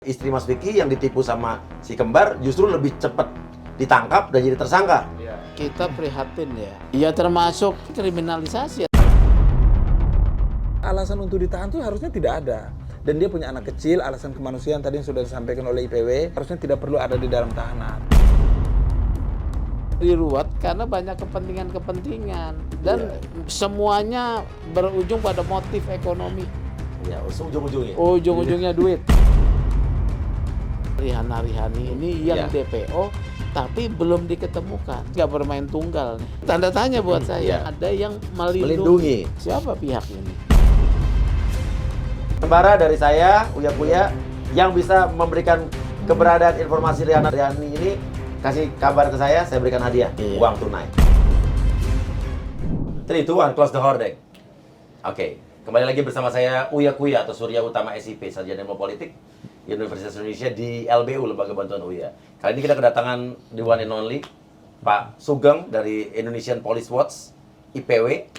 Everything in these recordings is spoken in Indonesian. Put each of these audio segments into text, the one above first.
Istri Mas Vicky yang ditipu sama si kembar justru lebih cepat ditangkap dan jadi tersangka. Kita prihatin ya. Ya termasuk kriminalisasi. Alasan untuk ditahan itu harusnya tidak ada. Dan dia punya anak kecil, alasan kemanusiaan tadi yang sudah disampaikan oleh IPW, harusnya tidak perlu ada di dalam tahanan. Diruat karena banyak kepentingan-kepentingan. Dan semuanya berujung pada motif ekonomi. Ya, ujung-ujungnya. Ujung-ujungnya duit. Rihana-Rihani ini yang DPO tapi belum diketemukan. Nggak bermain tunggal nih. Tanda tanya buat saya. Ada yang melindungi. Siapa pihak ini? Sembara dari saya, Uya Kuya, yang bisa memberikan keberadaan informasi Rihana-Rihani ini, kasih kabar ke saya berikan hadiah, uang tunai. 3, 2, 1, close the hordeng. Oke, kembali lagi bersama saya Uya Kuya atau Surya Utama SIP, Sarjana Ilmu Politik Universitas Indonesia di LBU, Lembaga Bantuan Uya. Kali ini kita kedatangan the one and only Pak Sugeng dari Indonesian Police Watch, IPW.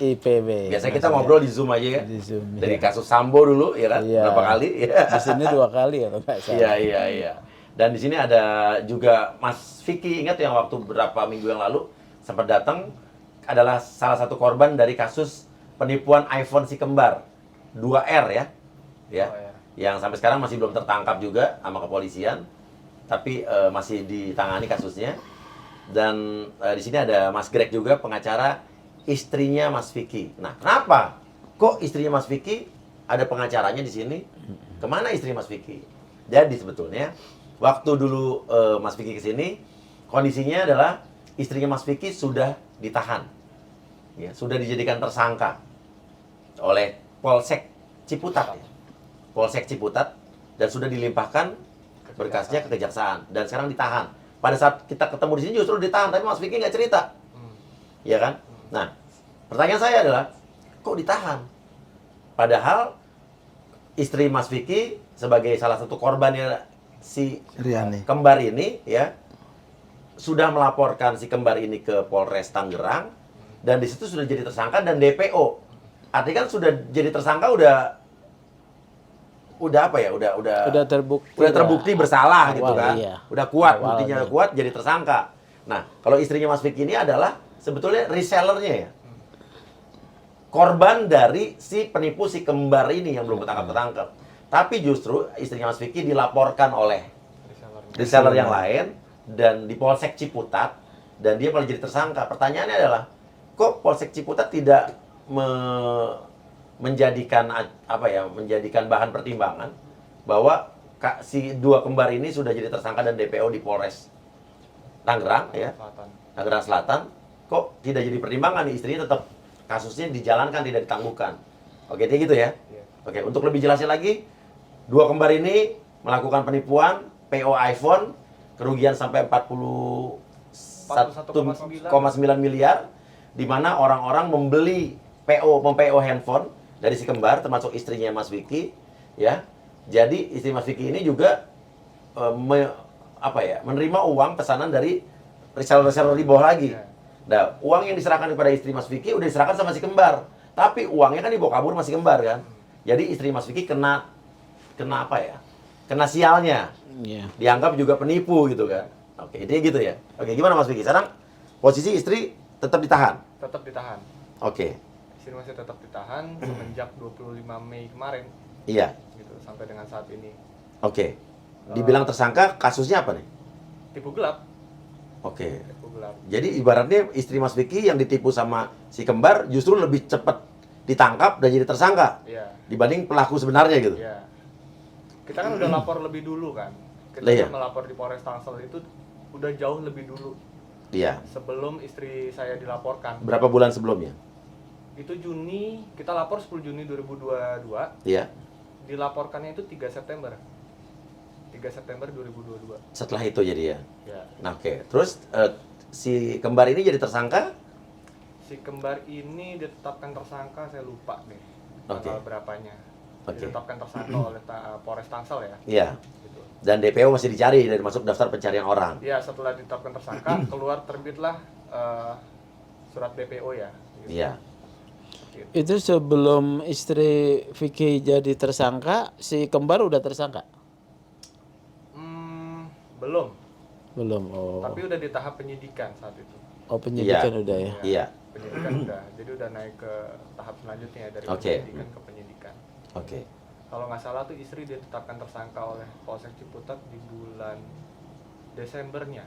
Biasanya kita ngobrol di Zoom aja ya. Di Zoom, dari kasus Sambo dulu ya kan, berapa kali? Di sini 2 kali ya, nggak salah. Iya. Dan di sini ada juga Mas Vicky, ingat yang waktu beberapa minggu yang lalu sempat datang, adalah salah satu korban dari kasus penipuan iPhone si kembar 2R ya. Yang sampai sekarang masih belum tertangkap juga sama kepolisian, tapi masih ditangani kasusnya. Dan di sini ada Mas Greg juga, pengacara istrinya Mas Vicky. Nah, kenapa kok istrinya Mas Vicky ada pengacaranya di sini? Kemana istri Mas Vicky? Jadi sebetulnya waktu dulu Mas Vicky kesini, kondisinya adalah istrinya Mas Vicky sudah ditahan, ya, sudah dijadikan tersangka oleh Polsek Ciputat. Polsek Ciputat, dan sudah dilimpahkan berkasnya ke kejaksaan dan sekarang ditahan. Pada saat kita ketemu di sini justru ditahan, tapi Mas Vicky nggak cerita, ya kan? Nah, pertanyaan saya adalah, kok ditahan? Padahal istri Mas Vicky sebagai salah satu korbannya si Rihani kembar ini, ya, sudah melaporkan si kembar ini ke Polres Tangerang dan di situ sudah jadi tersangka dan DPO. Artinya kan sudah jadi tersangka udah apa ya, udah terbukti bersalah awal, gitu kan, udah kuat, buktinya kuat, jadi tersangka. Nah, kalau istrinya Mas Vicky ini adalah sebetulnya resellernya ya, korban dari si penipu si kembar ini yang belum ketangkap. Tapi justru istrinya Mas Vicky dilaporkan oleh reseller yang lain dan di Polsek Ciputat dan dia malah jadi tersangka. Pertanyaannya adalah, kok Polsek Ciputat tidak menjadikan bahan pertimbangan bahwa si dua kembar ini sudah jadi tersangka dan DPO di Polres Tangerang ya, Tangerang Selatan, kok tidak jadi pertimbangan nih, istrinya tetap kasusnya dijalankan, tidak ditangguhkan. Oke, dia gitu ya. Oke, untuk lebih jelasnya lagi, dua kembar ini melakukan penipuan PO iPhone kerugian sampai 41,9 miliar, di mana orang-orang membeli PO handphone dari si kembar, termasuk istrinya Mas Vicky, ya. Jadi istri Mas Vicky ini juga menerima uang pesanan dari reseller di bawah lagi. Nah, uang yang diserahkan kepada istri Mas Vicky udah diserahkan sama si kembar, tapi uangnya kan dibawa kabur masih kembar kan. Jadi istri Mas Vicky kena apa ya? Kena sialnya. Dianggap juga penipu gitu kan. Oke, dia gitu ya. Oke, gimana Mas Vicky? Sekarang posisi istri tetap ditahan. Tetap ditahan. Oke. Istri masih tetap ditahan semenjak 25 Mei kemarin. Iya. Gitu, sampai dengan saat ini. Oke. Dibilang tersangka, kasusnya apa nih? Tipu gelap. Oke. Tipu gelap. Jadi ibaratnya istri Mas Vicky yang ditipu sama si kembar justru lebih cepat ditangkap dan jadi tersangka. Iya. Dibanding pelaku sebenarnya gitu. Iya. Kita kan udah lapor lebih dulu kan. Kita melapor di Polres Tangsel itu udah jauh lebih dulu. Iya. Sebelum istri saya dilaporkan. Berapa bulan sebelumnya? Itu Juni, kita lapor 10 Juni 2022. Iya. Dilaporkannya itu 3 September. 3 September 2022. Setelah itu jadi ya. Ya. Nah, oke. Terus si kembar ini jadi tersangka? Si kembar ini ditetapkan tersangka, saya lupa deh tanggal berapanya. Ditetapkan tersangka oleh Polres Tangsel ya. Iya. Gitu. Dan DPO masih dicari dan masuk daftar pencarian orang. Iya, setelah ditetapkan tersangka terbitlah surat DPO ya. Gitu. Iya. Itu sebelum istri Vicky jadi tersangka, si kembar udah tersangka? Belum. Oh. Tapi udah di tahap penyidikan saat itu. Oh, penyidikan udah ya. Iya. Penyidikan udah. Jadi udah naik ke tahap selanjutnya dari penyidikan ke penyidikan. Oke. Kalau nggak salah tuh istri ditetapkan tersangka oleh Polsek Ciputat di bulan Desembernya.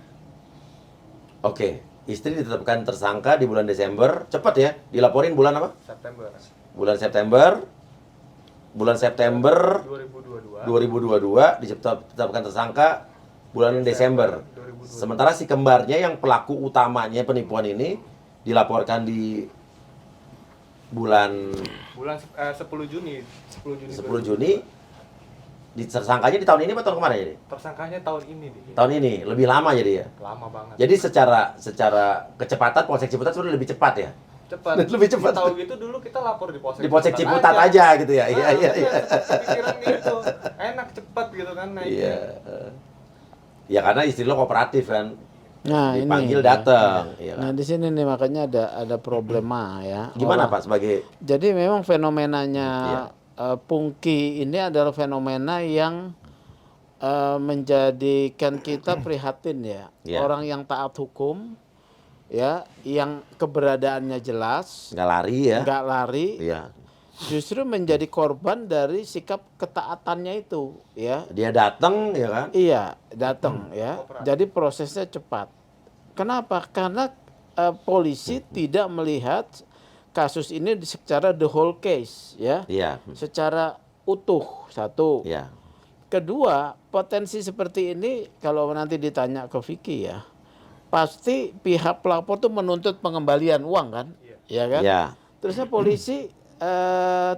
Oke. Istri ditetapkan tersangka di bulan Desember. Cepat ya. Dilaporin bulan apa? September. Bulan September. Bulan September 2022 ditetapkan tersangka bulan Desember. 2022. Sementara si kembarnya yang pelaku utamanya penipuan ini dilaporkan di bulan 10 Juni 10 Juni. Tersangkanya di tahun ini atau tahun kemarin jadi? Tersangkanya tahun ini nih. Tahun ini lebih lama jadi ya. Lama banget. Jadi secara kecepatan Polsek Ciputat sudah lebih cepat ya. Cepat. Lebih cepat. Tahu gitu dulu kita lapor di Polsek. Di Polsek Ciputat aja gitu ya. Iya. Pikiran gitu. Enak cepat gitu kan naiknya. Iya. Ya karena istri lo kooperatif kan. Nah, Dipanggil ini datang. Iya Nah, kan? di sini nih makanya ada problema ya. Gimana Pak sebagai Jadi memang fenomenanya pungki ini adalah fenomena yang menjadikan kita prihatin ya. Iya. Orang yang taat hukum ya, yang keberadaannya jelas, nggak lari ya? nggak lari, Iya. justru menjadi korban dari sikap ketaatannya itu ya. Dia datang ya kan? Iya, datang ya. Jadi prosesnya cepat. Kenapa? Karena polisi tidak melihat kasus ini secara the whole case ya. Iya. Secara utuh, satu. Iya. Kedua, potensi seperti ini kalau nanti ditanya ke Vicky ya, pasti pihak pelapor tuh menuntut pengembalian uang kan? Ya kan? Iya. Terusnya polisi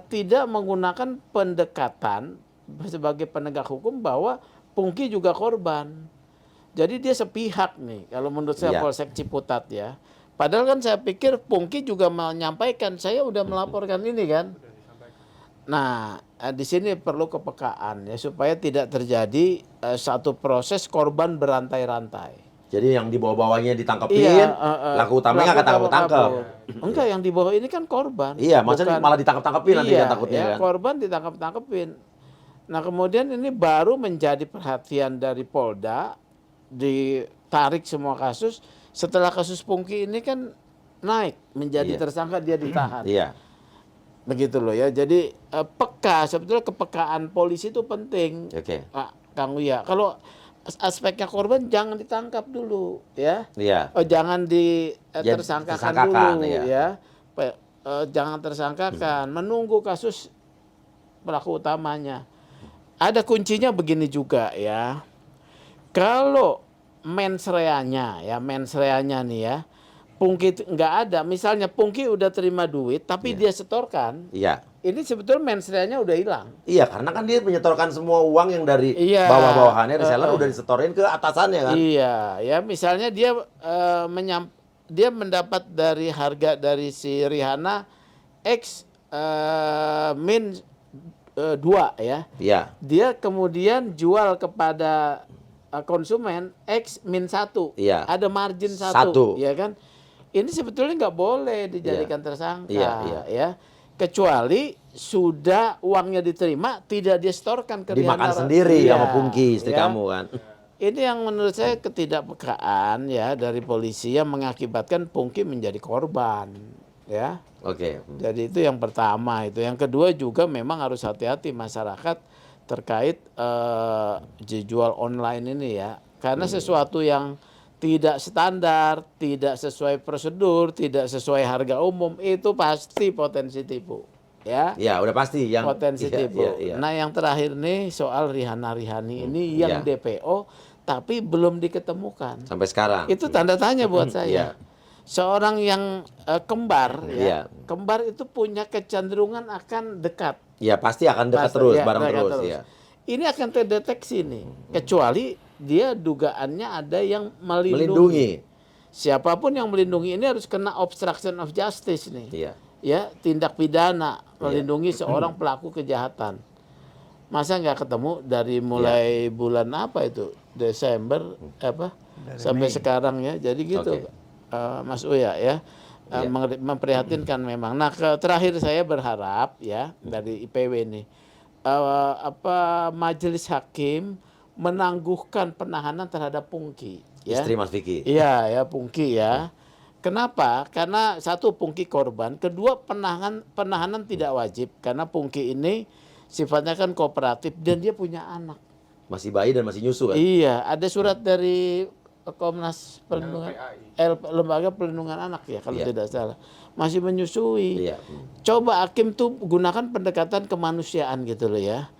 tidak menggunakan pendekatan sebagai penegak hukum bahwa pungki juga korban. Jadi dia sepihak nih kalau menurut saya Iya. Polsek Ciputat ya. Padahal kan saya pikir pungki juga menyampaikan saya udah melaporkan ini kan. Nah, di sini perlu kepekaan ya supaya tidak terjadi satu proses korban berantai-rantai. Jadi yang di bawah-bawahnya ditangkepin, Iya, pelaku utamanya nggak tangkap-tangkap. Enggak, yang di bawah ini kan korban. Iya, maksudnya Bukan- malah ditangkap-tangkepin nanti iya, kan takutnya ya, kan. korban ditangkap-tangkepin. Nah, kemudian ini baru menjadi perhatian dari Polda, ditarik semua kasus. Setelah kasus pungki ini kan naik menjadi Iya. tersangka, dia ditahan. Iya. Begitu loh ya. Jadi peka, sebetulnya kepekaan polisi itu penting. Oke. Pak Kang Uya. Kalau aspeknya korban jangan ditangkap dulu ya. Iya. Jangan Jangan tersangkakan tersangkakan, dulu iya. ya. Jangan tersangkakan, menunggu kasus pelaku utamanya. Ada kuncinya begini juga ya. Kalau mens reanya nih ya, pungki nggak ada. Misalnya pungki udah terima duit, tapi dia setorkan. Iya. Ini sebetulnya mens reanya udah hilang. Iya, karena kan dia menyetorkan semua uang yang dari Iya. bawah-bawahannya reseller udah disetorin ke atasannya kan. Iya, ya misalnya dia dia mendapat dari harga dari si Rihanna X min 2 ya. Iya. Dia kemudian jual kepada konsumen X min 1. Iya. Ada margin 1, Satu. ya kan? Ini sebetulnya nggak boleh dijadikan tersangka, Iya. ya. Kecuali sudah uangnya diterima, tidak dia setorkan ke Dimakan Rihanna. sendiri Iya, sama Pungki istri ya. kamu kan. Ini yang menurut saya ketidakpekaan ya dari polisi yang mengakibatkan Pungki menjadi korban, ya. Oke. Jadi itu yang pertama itu. Yang kedua juga memang harus hati-hati masyarakat terkait jual online ini ya. Karena sesuatu yang tidak standar, tidak sesuai prosedur, tidak sesuai harga umum itu pasti potensi tipu, ya. Ya, udah pasti yang Potensi iya, tipu. iya, iya. Nah, yang terakhir nih soal Rihani ini yang Iya. DPO tapi belum diketemukan. Sampai sekarang. Itu tanda tanya buat Iya. saya. Seorang yang kembar Iya. ya, kembar itu punya kecenderungan akan dekat. Ya, pasti akan dekat Pasti, terus, ya, bareng dekat terus, ya. Ini akan terdeteksi nih, kecuali dia dugaannya ada yang Melindungi. Siapapun yang melindungi ini harus kena obstruction of justice nih. Iya. Ya, tindak pidana melindungi seorang pelaku kejahatan. Masa nggak ketemu dari mulai bulan apa itu? Desember apa? Sampai sekarang ya. Jadi gitu. Oke. Mas Uya ya. Iya. Memprihatinkan memang. Nah, terakhir saya berharap ya dari IPW ini majelis hakim menangguhkan penahanan terhadap Pungki. Ya. Istri Mas Vicky. Iya ya Pungki ya. Kenapa? Karena satu Pungki korban, kedua penahanan tidak wajib karena Pungki ini sifatnya kan kooperatif dan dia punya anak. Masih bayi dan masih nyusu kan? Iya, ada surat dari Komnas Perlindungan Lembaga Perlindungan Anak ya kalau tidak salah. Masih menyusui. Iya. Coba hakim tuh gunakan pendekatan kemanusiaan gitu loh ya.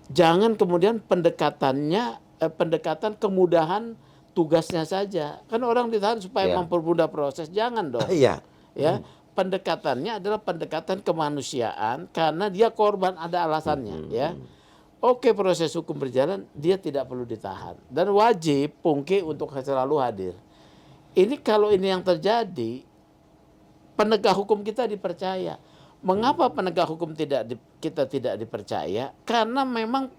Jangan kemudian pendekatan kemudahan tugasnya saja. Kan orang ditahan supaya mempermudah proses, jangan dong. Iya. Ya, pendekatannya adalah pendekatan kemanusiaan karena dia korban ada alasannya ya. Oke, proses hukum berjalan, dia tidak perlu ditahan dan wajib Pungki untuk selalu hadir. Ini kalau ini yang terjadi, penegak hukum kita dipercaya. Mengapa penegak hukum kita tidak dipercaya? Karena memang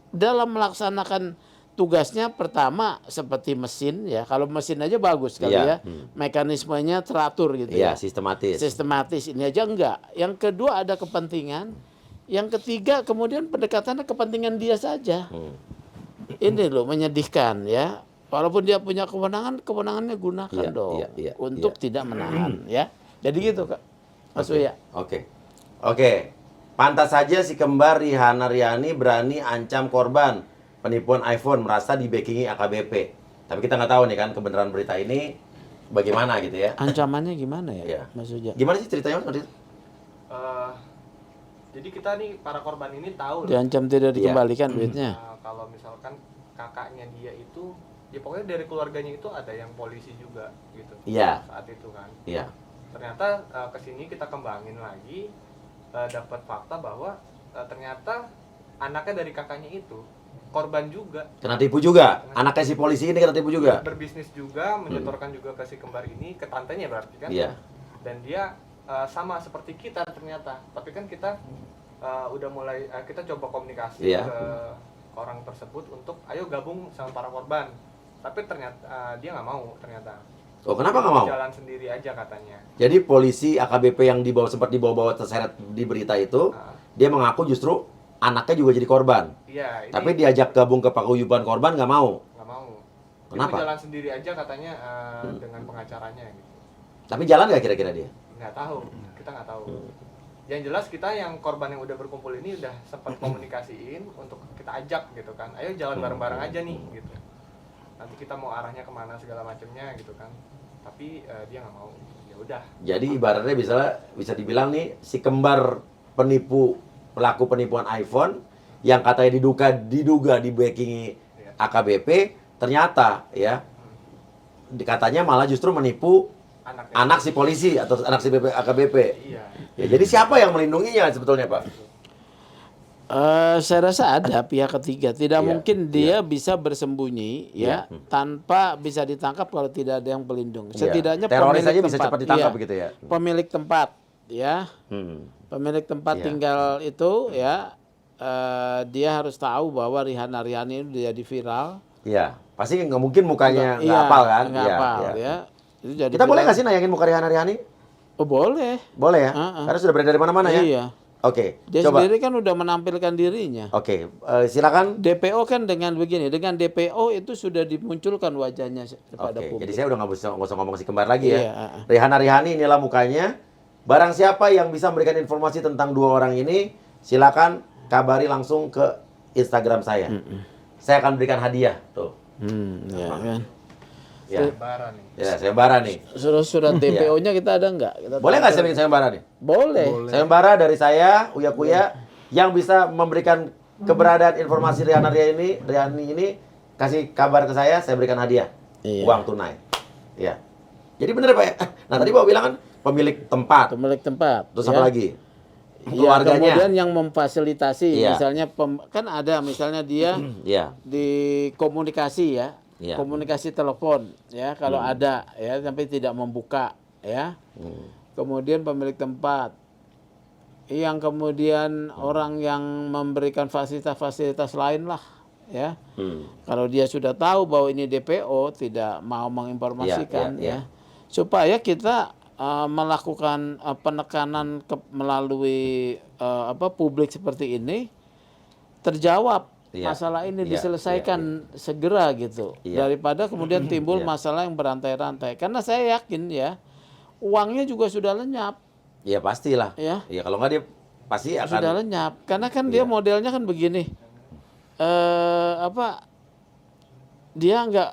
dalam melaksanakan tugasnya pertama seperti mesin ya. Kalau mesin aja bagus kali ya. Mekanismenya teratur gitu ya. Sistematis. Sistematis, ini aja enggak. Yang kedua ada kepentingan. Yang ketiga kemudian pendekatannya kepentingan dia saja. Ini loh menyedihkan ya. Walaupun dia punya kewenangannya gunakan dong untuk tidak menahan ya. Jadi gitu Kak. Mas Uya. Oke. Pantas saja si kembar Rihanna Riani berani ancam korban penipuan iPhone merasa di-backingi AKBP. Tapi kita nggak tahu nih kan kebenaran berita ini bagaimana gitu ya. Ancamannya gimana ya, Mas Uja? Gimana sih ceritanya Mas? Jadi kita nih para korban ini tahu diancam tidak dikembalikan duitnya. Kalau misalkan kakaknya dia itu, ya pokoknya dari keluarganya itu ada yang polisi juga gitu. Iya. Saat itu kan. Iya. Ternyata kesini kita kembangin lagi, dapat fakta bahwa ternyata anaknya dari kakaknya itu korban juga. Kena tipu juga. Anaknya si polisi ini kena tipu juga. Berbisnis juga, menyetorkan juga ke si kembar ini, ke tantenya berarti kan. Iya. Dan dia sama seperti kita ternyata. Tapi kan kita udah mulai kita coba komunikasi ke orang tersebut untuk ayo gabung sama para korban. Tapi ternyata dia nggak mau ternyata. Oh, kenapa nggak mau? Jalan sendiri aja katanya. Jadi polisi AKBP yang sempat dibawa-bawa terseret di berita itu, dia mengaku justru anaknya juga jadi korban. Iya. Tapi diajak gabung ke paguyuban korban nggak mau. Nggak mau. Kenapa? Dia jalan sendiri aja katanya dengan pengacaranya gitu. Tapi jalan nggak kira-kira dia? Nggak tahu, kita nggak tahu. Yang jelas kita yang korban yang udah berkumpul ini udah sempat komunikasiin untuk kita ajak gitu kan. Ayo jalan bareng-bareng aja nih gitu. Nanti kita mau arahnya kemana segala macamnya gitu kan. Tapi dia nggak mau. Ya udah. Jadi ibaratnya bisa dibilang nih si kembar pelaku penipuan iPhone yang katanya diduga di-backingi AKBP ternyata ya katanya malah justru menipu anak si polisi atau anak si AKBP. Iya. Ya, jadi siapa yang melindunginya sebetulnya, Pak? Saya rasa ada pihak ketiga. Tidak mungkin dia bisa bersembunyi ya tanpa bisa ditangkap kalau tidak ada yang pelindung. Setidaknya teroris pemilik aja bisa cepat ditangkap gitu ya. Pemilik tempat ya. Pemilik tempat tinggal itu ya dia harus tahu bahwa Rihanna Riani itu jadi viral. Iya, pasti nggak mungkin mukanya nggak hafal kan? Nggak hafal ya. Itu jadi kita boleh nggak sih nayangin muka Rihanna Riani? Oh boleh. Boleh ya? Karena sudah beredar dari mana-mana ya? Iya. Oke, dia coba. sendiri kan udah menampilkan dirinya. Oke, silakan. DPO kan dengan begini, dengan DPO itu sudah dimunculkan wajahnya kepada publik. Jadi saya udah nggak usah ngomong si kembar lagi ya. Rihanna Riani inilah mukanya. Barang siapa yang bisa memberikan informasi tentang dua orang ini, silakan kabari langsung ke Instagram saya. Saya akan berikan hadiah tuh. Ya kan. Ya. Sayembara nih. Ya, sayembara nih. Surat DPO-nya kita ada nggak? Boleh nggak saya bikin sayembara nih? Boleh. Sayembara dari saya, Uya Kuya, yang bisa memberikan keberadaan informasi Rihanna Riani ini, kasih kabar ke saya berikan hadiah. Uang tunai. Ya. Jadi bener Pak ya? Nah tadi Bapak bilang kan pemilik tempat. Pemilik tempat. Terus apa lagi? Keluarganya. Kemudian yang memfasilitasi, Iya. misalnya kan ada misalnya dia di komunikasi ya. Komunikasi telepon ya kalau ada ya sampai tidak membuka ya. Kemudian pemilik tempat yang kemudian orang yang memberikan fasilitas-fasilitas lain lah ya. Kalau dia sudah tahu bahwa ini DPO tidak mau menginformasikan ya. Supaya kita melakukan penekanan melalui publik seperti ini terjawab Iya. masalah ini Iya, diselesaikan segera gitu, Iya. daripada kemudian timbul Iya. masalah yang berantai-rantai. Karena saya yakin ya, uangnya juga sudah lenyap, Iya pastilah. ya, Iya kalau nggak dia pasti sudah akan. lenyap. Karena kan dia Iya. modelnya kan begini, apa? Dia nggak,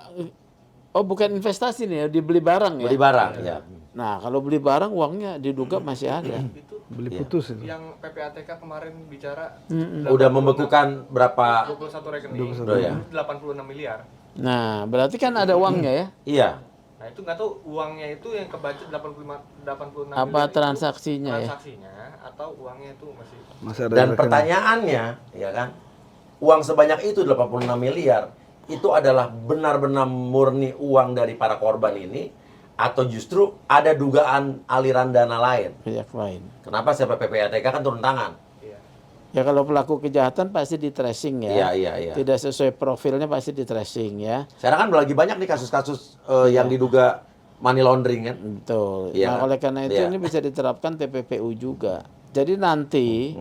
oh bukan investasi nih, ya, dibeli barang ya. Beli barang, ya. Nah kalau beli barang uangnya diduga masih ada. Itu Beli Iya. putus itu. yang PPATK kemarin bicara Udah membekukan berapa? 21 rekening, Udah ya. 86 miliar. Nah berarti kan ada uangnya ya. Iya. Nah itu nggak tahu uangnya itu yang kebaca 86 Apa miliar itu transaksinya ya? transaksinya atau uangnya itu masih Masih ada Dan rekening. pertanyaannya, ya kan, uang sebanyak itu 86 miliar itu adalah benar-benar murni uang dari para korban ini atau justru ada dugaan aliran dana lain? Pihak lain. Kenapa siapa PPATK kan turun tangan? iya. Ya kalau pelaku kejahatan pasti di tracing ya. Iya. Tidak sesuai profilnya pasti di tracing ya. Sekarang kan lagi banyak nih kasus-kasus yang diduga money laundering kan? Betul. Iya. Nah oleh karena itu Iya. ini bisa diterapkan TPPU juga. Jadi nanti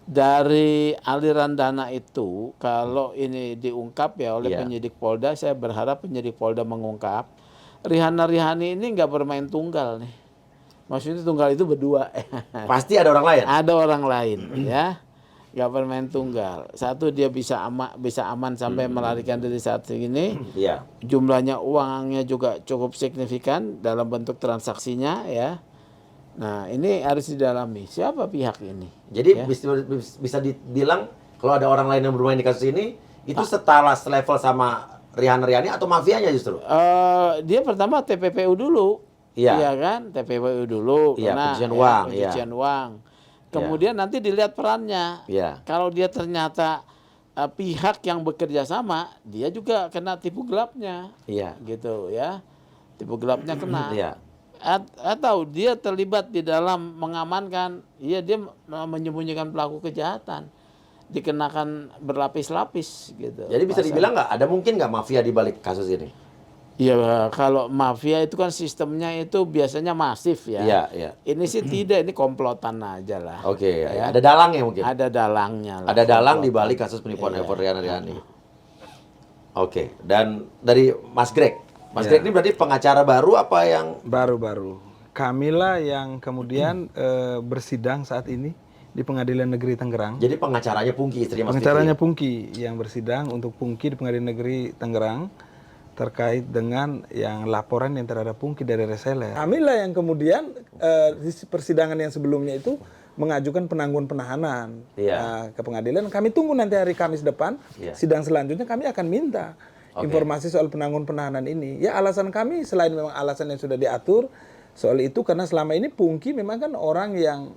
dari aliran dana itu kalau ini diungkap ya oleh Iya. penyidik Polda, saya berharap penyidik Polda mengungkap. Rihana-Rihani ini nggak bermain tunggal nih. Maksudnya tunggal itu berdua. Pasti ada orang lain. Ada orang lain ya. Nggak bermain tunggal. Satu dia bisa aman sampai melarikan diri saat ini. Iya. Jumlahnya uangnya juga cukup signifikan dalam bentuk transaksinya ya. Nah ini harus didalami siapa pihak ini. Jadi Ya. bisa dibilang kalau ada orang lain yang bermain di kasus ini itu setara selevel sama Rihan-Rihani atau mafianya justru? Dia pertama TPPU dulu, Iya. iya kan, TPPU dulu, Iya, karena pencucian uang, iya. pencucian uang. Kemudian nanti dilihat perannya. Iya. Kalau dia ternyata pihak yang bekerja sama, dia juga kena tipu gelapnya, Iya. gitu ya, tipu gelapnya kena. Iya. Atau dia terlibat di dalam mengamankan, iya dia menyembunyikan pelaku kejahatan, dikenakan berlapis-lapis gitu. Jadi bisa Pasal. dibilang nggak ada mungkin nggak mafia di balik kasus ini? Ya kalau mafia itu kan sistemnya itu biasanya masif ya. Iya, iya. Ini sih tidak, ini komplotan aja lah. Oke, Ya. ada dalangnya mungkin. Ada dalangnya lah. Ada dalang di komplotan. balik kasus penipuan Iya. Evo Rihan-Rihani. Oke, dan dari Mas Greg. Mas Iya. Greg ini berarti pengacara baru apa yang Baru-baru. Kamilah yang kemudian bersidang saat ini di Pengadilan Negeri Tangerang. jadi pengacaranya Pungki, istri Mas Pengacaranya Fikri? Pungki yang bersidang untuk Pungki di Pengadilan Negeri Tangerang terkait dengan yang laporan yang terhadap Pungki dari reseller. Kamilah yang kemudian di persidangan yang sebelumnya itu mengajukan penangguhan penahanan Iya. ke pengadilan. Kami tunggu nanti hari Kamis depan Iya. sidang selanjutnya kami akan minta Oke. informasi soal penangguhan penahanan ini. Ya alasan kami selain memang alasan yang sudah diatur soal itu karena selama ini Pungki memang kan orang yang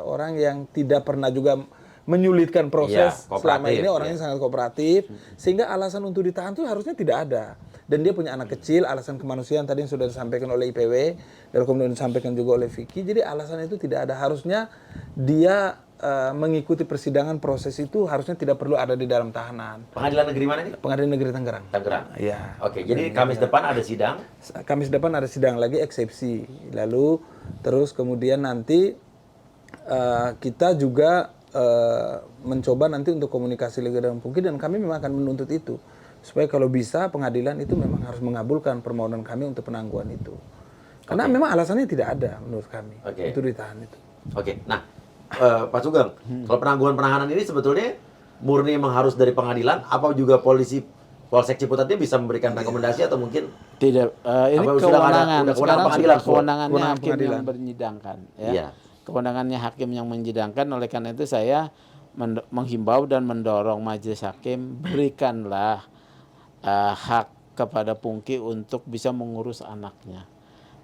orang yang tidak pernah juga menyulitkan proses. Iya, Selama kooperatif, ini orangnya iya. sangat kooperatif sehingga alasan untuk ditahan itu harusnya tidak ada. Dan dia punya anak kecil, alasan kemanusiaan tadi yang sudah disampaikan oleh IPW dan kemudian disampaikan juga oleh Vicky. Jadi alasan itu tidak ada. Harusnya dia mengikuti persidangan proses itu harusnya tidak perlu ada di dalam tahanan. Pengadilan negeri mana nih? Pengadilan Negeri Tangerang. Tangerang. Iya. Oke, jadi Kamis depan ada sidang. Kamis depan ada sidang lagi eksepsi. Lalu terus kemudian nanti kita juga mencoba nanti untuk komunikasi lagi dengan Pungki dan kami memang akan menuntut itu supaya kalau bisa pengadilan itu memang harus mengabulkan permohonan kami untuk penangguhan itu. Karena memang alasannya tidak ada menurut kami Oke. untuk ditahan itu. Oke, nah Pak Sugeng, kalau penangguhan penahanan ini sebetulnya murni memang harus dari pengadilan, apa juga Polsek Ciputat ini bisa memberikan rekomendasi atau mungkin Tidak, ini Apa sudah kewenangan. ada kewenangan Sekarang pengadilan, sudah kewenangannya kewenangan hakim pengadilan. yang menyidangkan. Ya. Iya. Kewenangannya hakim yang menyidangkan. Oleh karena itu saya menghimbau dan mendorong majelis hakim berikanlah hak kepada Pungki untuk bisa mengurus anaknya.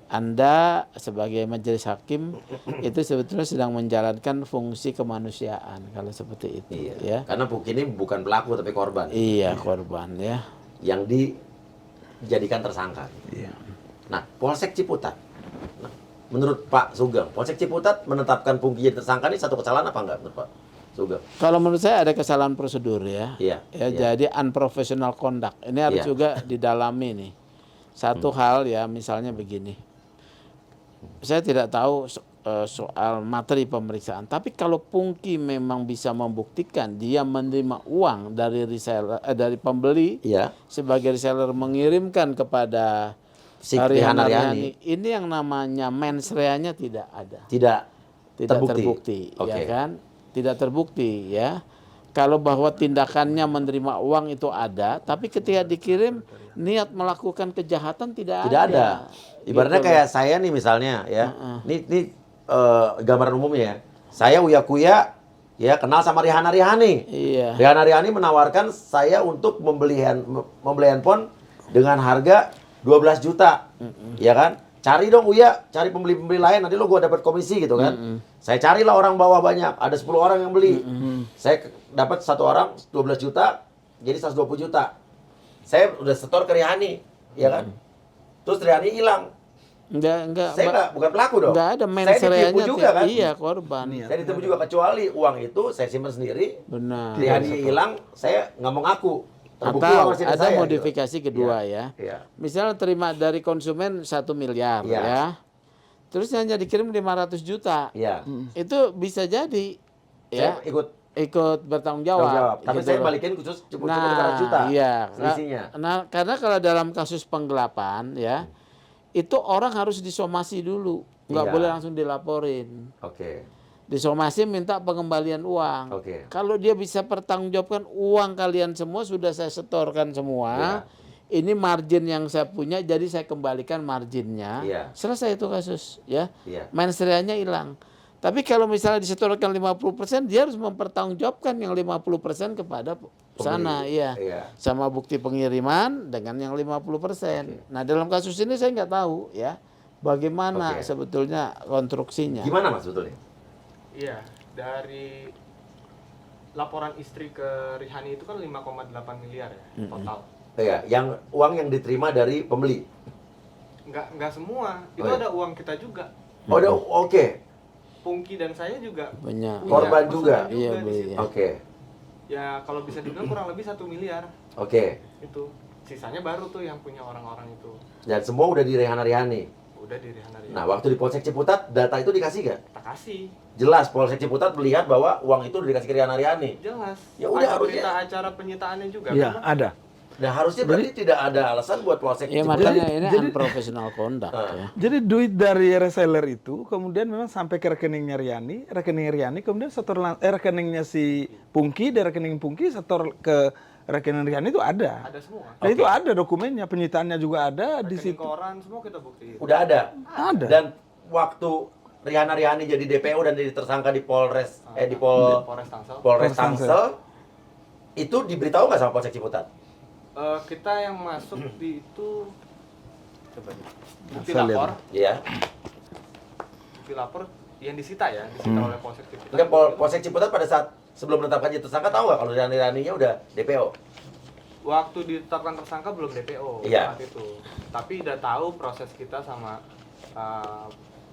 Anda sebagai majelis hakim itu sebetulnya sedang menjalankan fungsi kemanusiaan kalau seperti itu. iya. Ya. Karena Pungki ini bukan pelaku tapi korban Iya korban ya. yang dijadikan tersangka. Iya. Nah, Polsek Ciputat. Nah, menurut Pak Sugeng, Polsek Ciputat menetapkan Pungki jadi tersangka ini satu kesalahan apa enggak menurut Pak Sugeng? Kalau menurut saya ada kesalahan prosedur ya. Iya, Ya, iya. jadi unprofessional conduct. Ini harus Iya. juga didalami nih. Satu hal ya, misalnya begini. Saya tidak tahu soal materi pemeriksaan. Tapi kalau Pungki memang bisa membuktikan dia menerima uang dari reseller, dari pembeli Iya. sebagai reseller mengirimkan kepada Si Rihana Rihani. ini yang namanya mens rea-nya tidak ada. Tidak Tidak terbukti. terbukti, ya Oke. kan? Tidak terbukti, ya. Kalau bahwa tindakannya menerima uang itu ada, tapi ketika dikirim niat melakukan kejahatan tidak Tidak ada. Ibaratnya Gitu kayak saya nih misalnya ya. Ini gambaran umumnya ya. Saya Uya Kuya ya kenal sama Rihana Rihani. Iya. Rihana Rihani menawarkan saya untuk membeli handphone dengan harga 12 juta. Ya kan? Cari dong Uya, cari pembeli-pembeli lain, nanti lo gua dapat komisi gitu kan. Saya carilah orang bawah banyak, ada 10 orang yang beli. Saya dapat satu orang 12 juta, jadi 120 juta. Saya udah setor ke Rihani, ya kan? Terus Rihani hilang. Enggak, Saya bukan pelaku dong. enggak ada mens Saya ditipu rea-nya. juga kan. Iya, korban. Saya ditipu juga, kecuali uang itu saya simpan sendiri. Benar. Rihani hilang, saya nggak mau ngaku. Terbukti Atau uang masih ada saya, modifikasi gitu. kedua Iya, ya. iya. Misalnya terima dari konsumen 1 miliar Iya. ya. Terus hanya dikirim 500 juta. Iya. Itu bisa jadi Saya ya ikut bertanggung jawab. jawab. Tapi gitu saya loh. balikin khusus cuma 500 juta. Iya. Selisihnya. Nah, karena kalau dalam kasus penggelapan ya, itu orang harus disomasi dulu. Nggak Iya. boleh langsung dilaporin. Oke. Disomasi minta pengembalian uang. Oke. Kalau dia bisa pertanggungjawabkan uang kalian semua sudah saya setorkan semua. Ini margin yang saya punya, jadi saya kembalikan marginnya. Iya. Selesai itu kasus, ya. Iya. Mens rea-nya hilang. Tapi kalau misalnya disetorkan 50%, dia harus mempertanggungjawabkan yang 50% kepada sana, iya. Iya. Sama bukti pengiriman dengan yang 50%. Nah, dalam kasus ini saya nggak tahu, ya, bagaimana Oke. sebetulnya konstruksinya. Gimana Mas sebetulnya? Iya, dari laporan istri ke Rihani itu kan 5,8 miliar ya total. Iya, yang uang yang diterima dari pembeli. Nggak semua, itu iya. ada uang kita juga. Oh, oke. Pungki dan saya juga Banyak. punya Korban pesanan juga? Iya, di beli, situ. ya. Oke. Ya kalau bisa dibilang kurang lebih 1 miliar Oke. itu. Sisanya baru tuh yang punya orang-orang itu. Dan semua udah di Rihana Rihani. Udah di Rihana. Nah, waktu di Polsek Ciputat, data itu dikasih gak? Kita kasih, Jelas, Polsek Ciputat melihat bahwa uang itu udah dikasih ke Rihana Rihani. jelas. Ya udah, Ada harusnya. berita acara penyitaannya juga. Iya, kan? ada. Nah, harusnya berarti tidak ada alasan buat Polsek Ya Ciputat. makanya ini unprofessional conduct ya. Jadi duit dari reseller itu kemudian memang sampai ke rekeningnya Riani, rekening Riani kemudian rekeningnya si Pungki, dari rekening Pungki setor ke rekening Riani itu ada. Ada semua. Nah, itu ada dokumennya, penyitaannya juga ada di Rekening situ. koran semua kita buktiin. Udah ada. Ada. Dan waktu Rihana Rihani jadi DPO dan jadi tersangka di Polres Polres Tangsel. Polres Polres Tangsel. Tangsel, itu diberitahu nggak sama Polsek Ciputat? Kita yang masuk di itu coba bukti Saya lihat. lapor, Iya. bukti lapor yang disita ya, disita oleh Polsek Ciputat. Enggak, Polsek Ciputat pada saat sebelum menetapkan jadi tersangka tahu nggak kalau Rihana Rihaninya udah DPO? Waktu ditetapkan tersangka belum DPO Iya. saat itu. Tapi udah tahu proses kita sama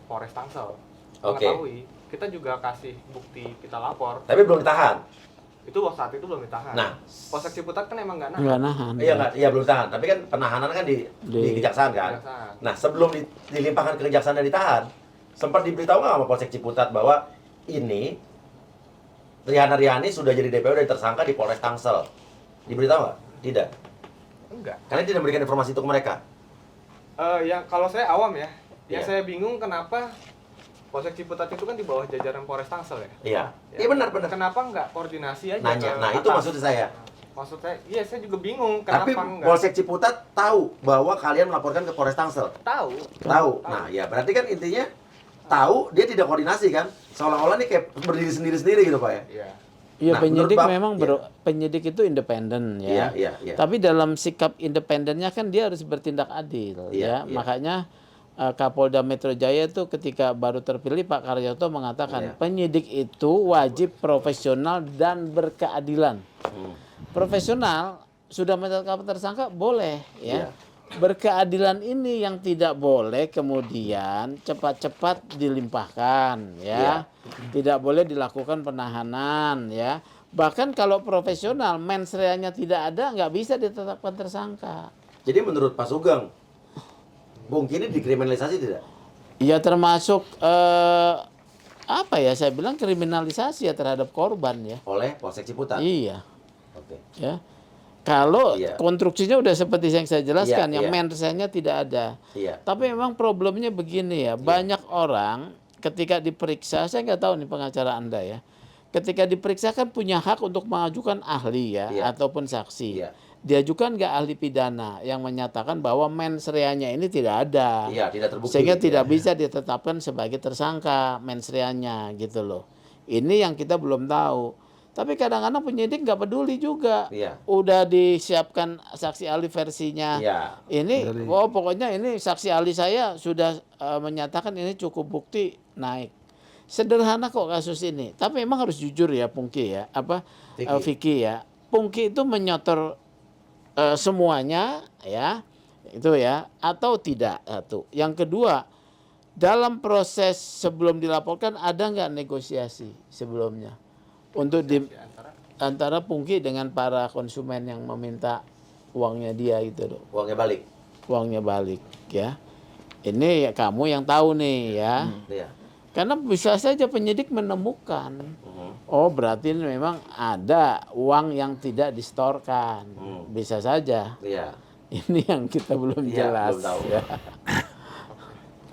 Polres Tangsel. Oke. Mengetahui, kita juga kasih bukti kita lapor. Tapi belum ditahan. Itu saat itu belum ditahan. Nah. Polsek Ciputat kan emang nggak nahan. Nggak nahan. Iya nggak? Iya belum ditahan. Tapi kan penahanan kan di kejaksaan kan. Kejaksaan. Nah sebelum dilimpahkan ke kejaksaan dan ditahan, sempat diberitahu nggak sama Polsek Ciputat bahwa ini Rihana Rihani sudah jadi DPO dan tersangka di Polres Tangsel? Diberitahu nggak? Tidak. Enggak. Karena tidak memberikan informasi itu ke mereka. Yang kalau saya awam ya, yang Iya. saya bingung kenapa Polsek Ciputat itu kan di bawah jajaran Polres Tangsel ya. Iya. Iya benar. Kenapa nggak koordinasi aja? Nanya. ke Nah itu atas? maksud saya. Maksud saya, iya saya juga bingung kenapa Tapi nggak Polsek Ciputat tahu bahwa kalian melaporkan ke Polres Tangsel. tahu. Tahu. Nah, ya berarti kan intinya tahu dia tidak koordinasi kan? Seolah-olah nih kayak berdiri sendiri-sendiri gitu, Pak ya. Iya. Iya, Nah, penyidik menurut Bang- memang iya. penyidik itu independen ya. Iya. Tapi dalam sikap independennya kan dia harus bertindak adil Iya, ya. iya. Makanya Kapolda Metro Jaya itu ketika baru terpilih Pak Karyoto mengatakan Iya. penyidik itu wajib profesional dan berkeadilan. Profesional sudah menetapkan tersangka boleh ya. Iya. Berkeadilan ini yang tidak boleh kemudian cepat-cepat dilimpahkan ya. Tidak boleh dilakukan penahanan ya. Bahkan kalau profesional mens rea-nya tidak ada nggak bisa ditetapkan tersangka. Jadi menurut Pak Sugeng, Pungki ini dikriminalisasi tidak? Ya termasuk apa ya saya bilang kriminalisasi ya terhadap korban ya. Oleh Polsek Ciputat. Iya, Oke. ya. Kalau Iya. konstruksinya udah seperti yang saya jelaskan, Iya, yang iya. mensanya tidak ada. Iya. Tapi memang problemnya begini ya, banyak orang ketika diperiksa, saya nggak tahu nih pengacara Anda ya, ketika diperiksa kan punya hak untuk mengajukan ahli ya, Iya. ataupun saksi. Iya. Diajukan nggak ahli pidana yang menyatakan bahwa mens reanya ini tidak ada. Iya, tidak terbukti. Sehingga Iya. tidak bisa ditetapkan sebagai tersangka mens reanya gitu loh. Ini yang kita belum tahu. Tapi kadang-kadang penyidik nggak peduli juga. Iya. Udah disiapkan saksi ahli versinya. Iya. Ini, pokoknya ini saksi ahli saya sudah menyatakan ini cukup bukti naik. Sederhana kok kasus ini. Tapi memang harus jujur ya Pungki ya, Vicky ya. Pungki itu menyotor semuanya ya, itu ya, atau tidak satu. Yang kedua, dalam proses sebelum dilaporkan ada nggak negosiasi sebelumnya untuk antara Pungki dengan para konsumen yang meminta uangnya dia gitu loh. Uangnya balik ya. Ini ya kamu yang tahu nih ya. Iya. Karena bisa saja penyidik menemukan, oh berarti memang ada uang yang tidak distorkan, bisa saja. Iya. Ini yang kita belum Iya, jelas. belum tahu. Ya.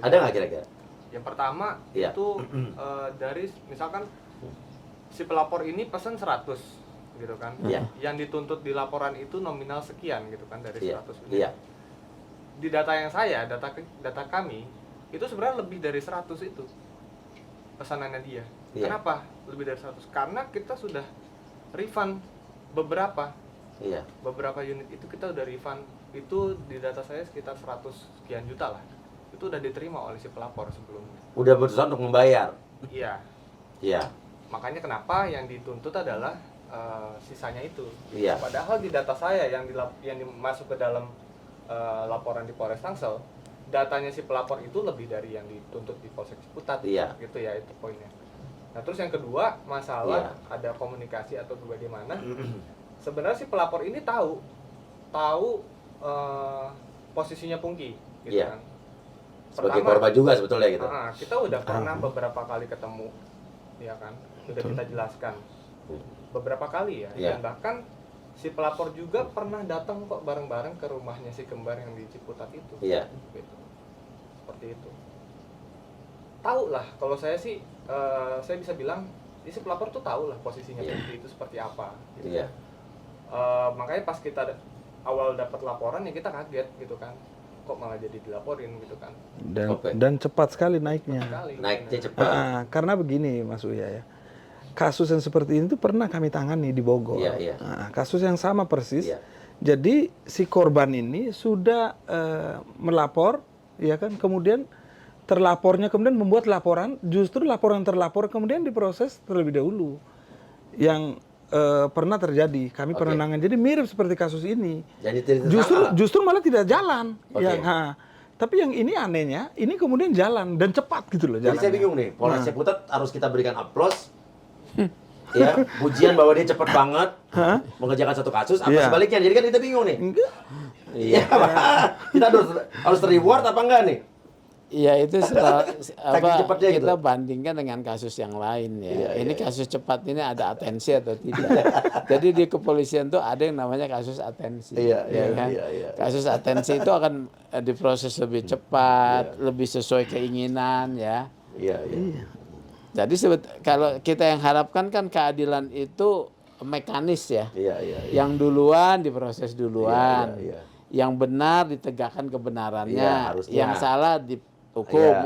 Ada nggak kira-kira? Yang pertama Iya. itu dari misalkan si pelapor ini pesan 100 gitu kan. Iya. Yang dituntut di laporan itu nominal sekian gitu kan dari Iya. 100 unit. Iya. Di data yang saya, data kami itu sebenarnya lebih dari 100 itu pesanannya dia. Iya. Kenapa lebih dari 100? Karena kita sudah refund beberapa Iya. unit itu kita udah refund. Itu di data saya sekitar 100 sekian juta lah. Itu udah diterima oleh si pelapor sebelumnya. Udah berusaha untuk membayar. Iya. Iya. Makanya kenapa yang dituntut adalah sisanya itu. Iya. Padahal di data saya yang masuk ke dalam laporan di Polres Tangsel, datanya si pelapor itu lebih dari yang dituntut di Polsek Ciputat. Iya. Gitu ya, itu poinnya. Nah, terus yang kedua, masalah Iya. ada komunikasi atau bagaimana. Sebenarnya si pelapor ini tahu posisinya Pungki, gitu Iya. kan. Sebagai korban juga sebetulnya gitu. Kita udah pernah beberapa kali ketemu, ya kan, sudah kita jelaskan beberapa kali ya, Iya. dan bahkan si pelapor juga pernah datang kok bareng-bareng ke rumahnya si kembar yang di Ciputat itu. Iya. Gitu. Seperti itu. Tahu lah, kalau saya sih, saya bisa bilang, si pelapor tuh tahu lah posisinya Iya. Pungki itu seperti apa. Gitu. Iya. Makanya pas kita awal dapat laporan ya kita kaget gitu kan, kok malah jadi dilaporin gitu kan. Dan cepat sekali naiknya. Sekali. Naiknya cepat. Karena begini Mas Uya ya, kasus yang seperti ini tuh pernah kami tangani di Bogor. Iya, iya. Kasus yang sama persis. Iya. Jadi si korban ini sudah melapor, ya kan, kemudian terlapornya kemudian membuat laporan, justru laporan terlapor kemudian diproses terlebih dahulu. Yang pernah terjadi, kami Oke. pernah nangani. Jadi mirip seperti kasus ini. Jadi tidak tersangka. Justru malah tidak jalan. Oke. Tapi yang ini anehnya, ini kemudian jalan dan cepat gitu loh Jadi jalannya. saya bingung nih, Polres Ciputat harus kita berikan aplaus, ya, pujian bahwa dia cepat banget mengerjakan satu kasus, apa Iya. sebaliknya? Jadi kan kita bingung nih. Enggak. Iya, kita harus reward apa enggak nih? Iya itu setelah cepatnya kita gitu. bandingkan dengan kasus yang lain ya. Iya, Ini iya. kasus cepat ini ada atensi atau tidak. Jadi di kepolisian tuh ada yang namanya kasus atensi. Iya, ya iya, kan? iya, iya. Kasus atensi itu akan diproses lebih cepat, lebih sesuai keinginan ya. Iya, iya. Jadi kalau kita yang harapkan kan keadilan itu mekanis ya. Iya, iya. Yang duluan diproses duluan. Iya, iya, iya. Yang benar ditegakkan kebenarannya. Iya, harusnya. Yang salah dihukum.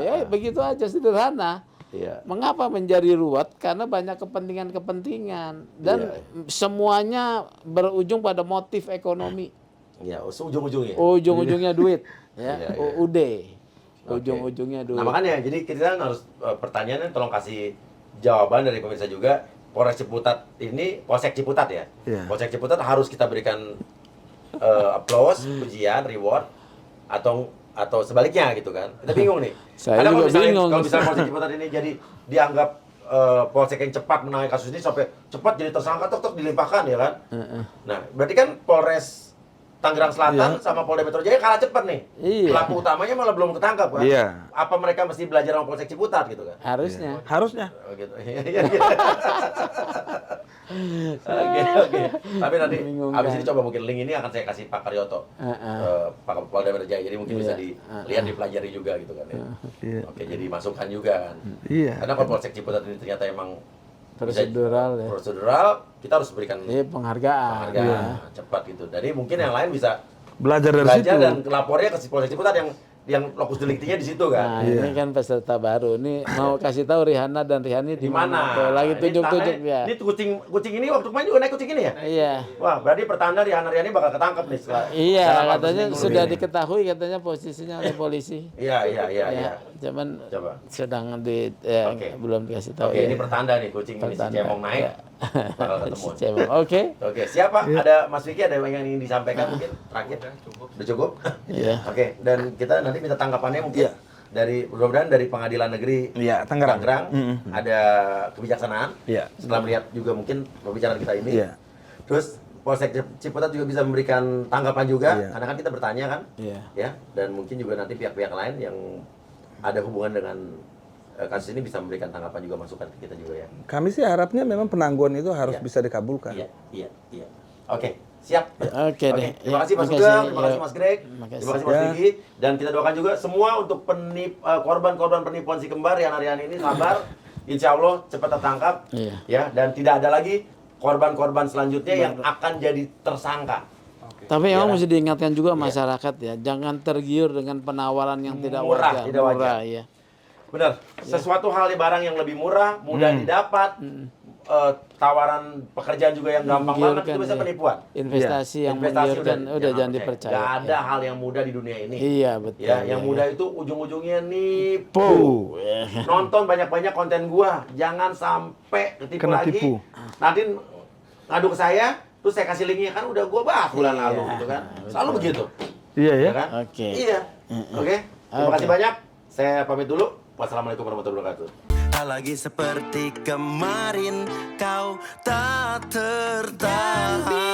Iya. Ya begitu aja sederhana. Iya. Mengapa menjadi ruwet? Karena banyak kepentingan-kepentingan dan Iya. semuanya berujung pada motif ekonomi. Iya, ujung-ujungnya. Ujung-ujungnya duit, ya. Iya, iya. UUD. Oke. Ujung-ujungnya duit. Nah makanya, jadi kita harus pertanyaannya tolong kasih jawaban dari pemirsa juga. Polres Ciputat ini, Polsek Ciputat ya? Iya. Polsek Ciputat harus kita berikan applause, pujian, reward, atau sebaliknya gitu kan? Kita bingung nih. Saya Karena juga bingung. kalau misalnya Polsek Ciputat ini jadi dianggap polsek yang cepat menangani kasus ini sampai cepat jadi tersangka tok dilimpahkan ya kan? Nah berarti kan Polres Tangerang Selatan sama Polda Metro Jaya kalah cepat nih. Iya. Pelaku utamanya malah belum ketangkap kan? Iya. Apa mereka mesti belajar sama Polsek Ciputat gitu kan? Harusnya. Harusnya. Oh, gitu. Iya. Oke. Tapi nanti Membingungkan. abis ini coba mungkin link ini akan saya kasih Pak Karyoto, Pak Polda Metro Jaya. Jadi mungkin bisa dilihat, dipelajari juga gitu kan ya. Iya. Oke, jadi masukan juga kan. Iya. Karena kalau Polsek Ciputat ini ternyata emang Prosedural ya. prosedural, kita harus berikan Iya, penghargaan. cepat gitu. Jadi mungkin yang lain bisa Belajar dari situ. dan lapornya ke Polsek Ciputat yang lokus deliktinya di situ kan. Nah, ini kan peserta baru. Ini mau kasih tahu Rihanna dan Rihani Di mana? Tuh, lagi Ini tunjuk-tunjuk tangannya- ya. Ini kucing ini waktu kemarin juga naik kucing ini ya? Iya. Wah, berarti pertanda Rihanna bakal ketangkap nih setelah. Iya, dalam waktu katanya seminggu sudah ini. diketahui katanya posisinya oleh polisi. Iya. Ya, cuman Coba. sedang Oke. belum dikasih tahu. Oke, ya. ini pertanda nih kucing ini si Pertanda, Cemong naik. ya. Bakal ketemu. Si Cemong. Oke. Oke, siapa? Ada Mas Vicky, ada yang ingin disampaikan mungkin terakhir? Udah cukup. Udah cukup? Iya. Oke, dan kita nanti minta tanggapannya mungkin Iya. dari mudah-mudahan dari Pengadilan Negeri Iya, Tangerang. ada kebijaksanaan. Iya. Setelah melihat juga mungkin pembicaraan kita ini. Iya. Terus Polsek Ciputat juga bisa memberikan tanggapan juga, Iya. karena kan kita bertanya kan, Iya. ya, dan mungkin juga nanti pihak-pihak lain yang ada hubungan dengan kasus ini bisa memberikan tanggapan juga, masukan ke kita juga ya. Kami sih harapnya memang penangguhan itu harus Iya. bisa dikabulkan. Iya. Oke, siap. Oke deh. Terima kasih Mas Makasih. Sugeng, terima kasih Yuk. Mas Greg, Makasih. terima kasih Mas Ya. Vicky, dan kita doakan juga semua untuk korban-korban penipuan si kembar Rihanna ini sabar, insya Allah cepat tertangkap, Iya. ya, dan tidak ada lagi korban-korban selanjutnya yang akan jadi tersangka. Tapi Iya. memang mesti diingatkan juga masyarakat ya, jangan tergiur dengan penawaran yang tidak Murah, wajar. tidak wajar. Murah, ya. Benar, sesuatu hal barang yang lebih murah, mudah didapat, tawaran pekerjaan juga yang gampang banget, itu bisa ya. penipuan. Investasi yang Investasi menggiurkan udah jangan dipercaya. Gak ada Ya. hal yang mudah di dunia ini. Iya, betul. Ya, yang ya, mudah ya. itu ujung-ujungnya nipu. Puh. Ya. Nonton banyak-banyak konten gua, jangan sampai ketipu Kena lagi. tipu. Nanti ngadu ke saya, terus saya kasih linknya kan udah gua bahas bulan Iya, lalu gitu kan. Selalu begitu. Iya ya. Ya kan? Oke. Iya. Oke. Terima Oke. kasih banyak. Saya pamit dulu. Wassalamualaikum warahmatullahi wabarakatuh. Tak lagi seperti kemarin, kau tak tertahan.